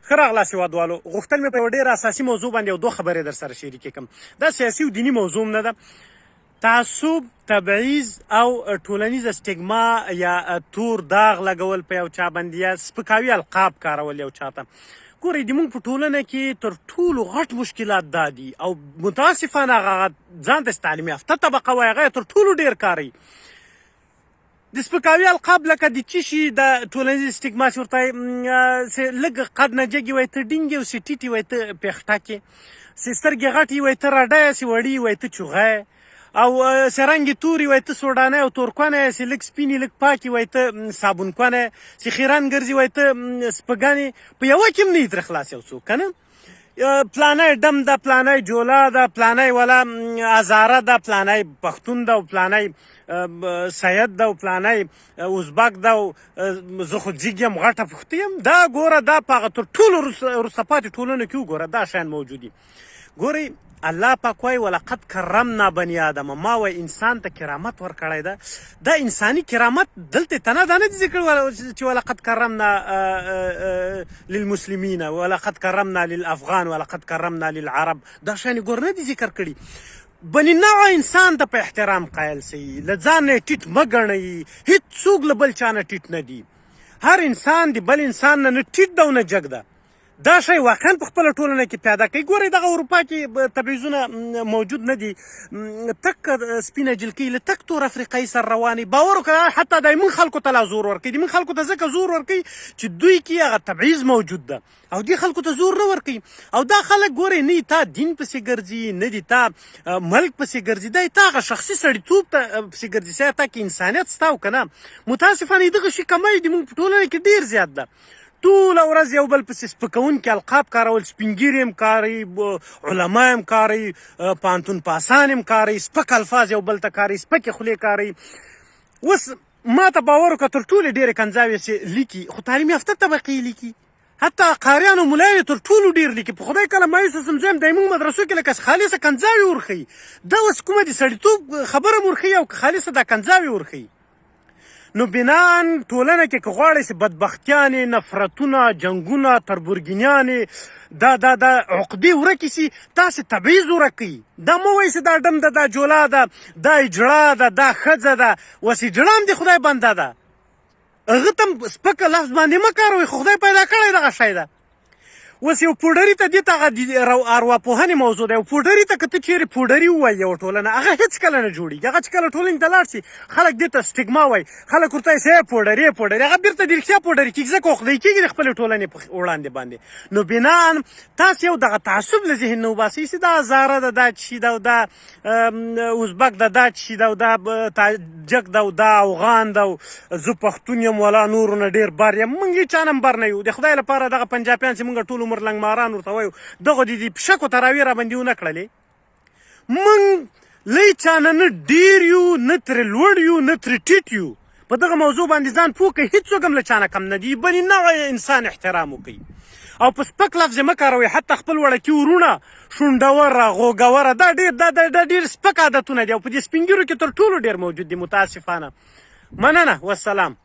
ښه راغلاست هېوادوالو. غوښتل مې په یوه ډېره اساسي موضوع باندې یو 2 خبرې در سره شریکې کړم. دا سیاسي او دیني موضوع هم نه ده. تعصب، تبعیض او ټولنیزه سټیګما یا تور داغ لګول په یو چا باندې یا سپکاوي القاب کارول یو چاته. ګورئ د موږ په ټولنه کې تر ټولو غټ مشکلات دا دي او متاسفانه هغه ځان ته تعلیم یافته طبقه وایي هغه تر ټولو ډېر کاروي. د سپکاوي القاب لکه د څه شي د ټولنیز سټیګما چې ورته وایي لږ قد نه جګې وایي ته ډینګې او سې ټیټې وایي ته پیښټکې، سې سترګې غټې وایي ته رډه یې، سې وړې وایي ته چوغه یې، او سې رنګې تورې وایي ته سوډانه او تورکونه یې، سې لږ سپینې لږ پاکې وایي ته صابونکونه یې، سې خیرن ګرځي وایي ته سپږنې. په یوه کې هم نه یې ترې خلاص یو څوک که نه. پلانی ډم ده، پلانی جولا ده، پلانی ولا هزاره ده، پلانی پښتون ده او پلانی سید ده او پلانی ازبک ده او زه خو جګ یم غټه پښتو یم. دا ګوره دا په هغه تر ټولو وروسته پاتې ټولنو کې وګوره دا شیان موجود دي. ګورئ الله پاک وایي ولقد کرمنا بني آدم، ما وایي انسان ته کرامت ورکړی ده. دا انساني کرامت دلته ته نه دا نه دي ذکر چې ولقد کرمنا للمسلمین ولقد کرمنا للافغان ولقد کرمنا للعرب، دا شیان ګور نه دي ذکر کړي. بني نوع انسان ته په احترام قایل سئ، له ځان نه ټیټ مه ګڼئ. هېڅوک له بل چا نه ټیټ نه دي. هر انسان د بل انسان نه ټیټ ده او نه جګ ده. دا شی واقعا په خپله ټولنه کې پیدا کوي. ګورئ دغه اروپا کې تبعیضونه موجود نه دي. تک سپینه جلکۍ له تک تور افریقایي سره روانې، باور وکړه حتی دا موږ خلکو ته لا زور ورکوي. د موږ خلکو ته ځکه زور ورکوي چې دوی کې هغه تبعیض موجود ده او دې خلکو ته زور نه ورکوي. او دا خلک ګورئ نه تا دین پسې ګرځي، نه دي تا ملک پسې ګرځي، دا تا هغه شخصي سړیتوب ته پسې ګرځي. سیا تا کې انسانیت ستا او که نه. متاسفانه دغه شي کمی د موږ په ټولنه کې ډېر زیات ده. ټوله ورځ یو بل پسې سپکونکي القاب کارول، سپین ږیري هم کاروي، علما هم کاروي، پوهنتون پاسان هم کاروي، سپک الفاظ یو بل ته کاروي، سپکې خولې کاروي. اوس ما ته باور وکړه تر ټولې ډېرې کنځاوې چې لیکي خو تعلیم یافته طبقې لیکي. حتی قاریان او ملایان تر ټولو ډېر لیکي. په خدای کله مایوسه سم زه یم د موږ مدرسو کې لکه خالصه کنځاوې ورښیي. دا اوس کومه د سړیتوب خبره م ورښیي او که خالصه دا کنځاوې ورښیي. نو بناً ټولنه کې که غواړئ چې بدبختیانې، نفرتونه، جنګونه، تربورګینیانې، دا عقدې ورکې سي، تاسې تبعیض ورکوئ. دا مه وایئ چې دا ډم ده، دا جولا ده، دا اجړه ده، دا ښځه ده. اوس اجړه هم د خدای بنده ده، هغه ته هم سپکه لفظ باندې مه کاروئ، خو خدای پیدا کړی دغه شی ده. اوس یو پوډري ته دې ته هغه ارواپوهنې موضوع ده. یو پوډري ته که ته چېرې پوډري ووایي یوه ټولنه، هغه هېڅکله نه جوړېږي. هغه چې کله ټولنې ته لاړ شي خلک دې ته سټیګما وایي، خلک ورته وایي ای پوډري پوډري، هغه بېرته د رښتیا پوډري کېږي ځکه عقدی کېږي د خپلې ټولنې په وړاندې باندې. نو بناً تاسې یو دغه تعصب له ذهن نه وباسئ چې دا هزاره ده، دا چی ده، او دا ازبک ده، دا چی ده، او دا تاجک ده، او دا افغان ده، او زه پښتون یم ولا نورو نه ډېر بر یم. موږ هېچا نه هم بر نه یو. د خدای لپاره دغه پنجابیان چې موږ ټول عمر لنګماران ورته وایو، دغه د پشکو تراویح راباندې ونه کړلې. موږ له هېچا نه ډېر یو، نه ترې لوړ یو، نه ترې ټیټ یو. په دغه موضوع باندې ځان پوه کړئ. هېڅوک هم له چا نه کم نه دي. بلې نوع انسان احترام وکړئ او په سپک لفظ یې مه کاروئ. حتی خپل وړکي ورونه شونډوره، غوږوره، دا ډېر سپک عادتونه دي او په دې سپین ږیرو کې تر ټولو ډېر موجود دي متاسفانه. مننه، والسلام.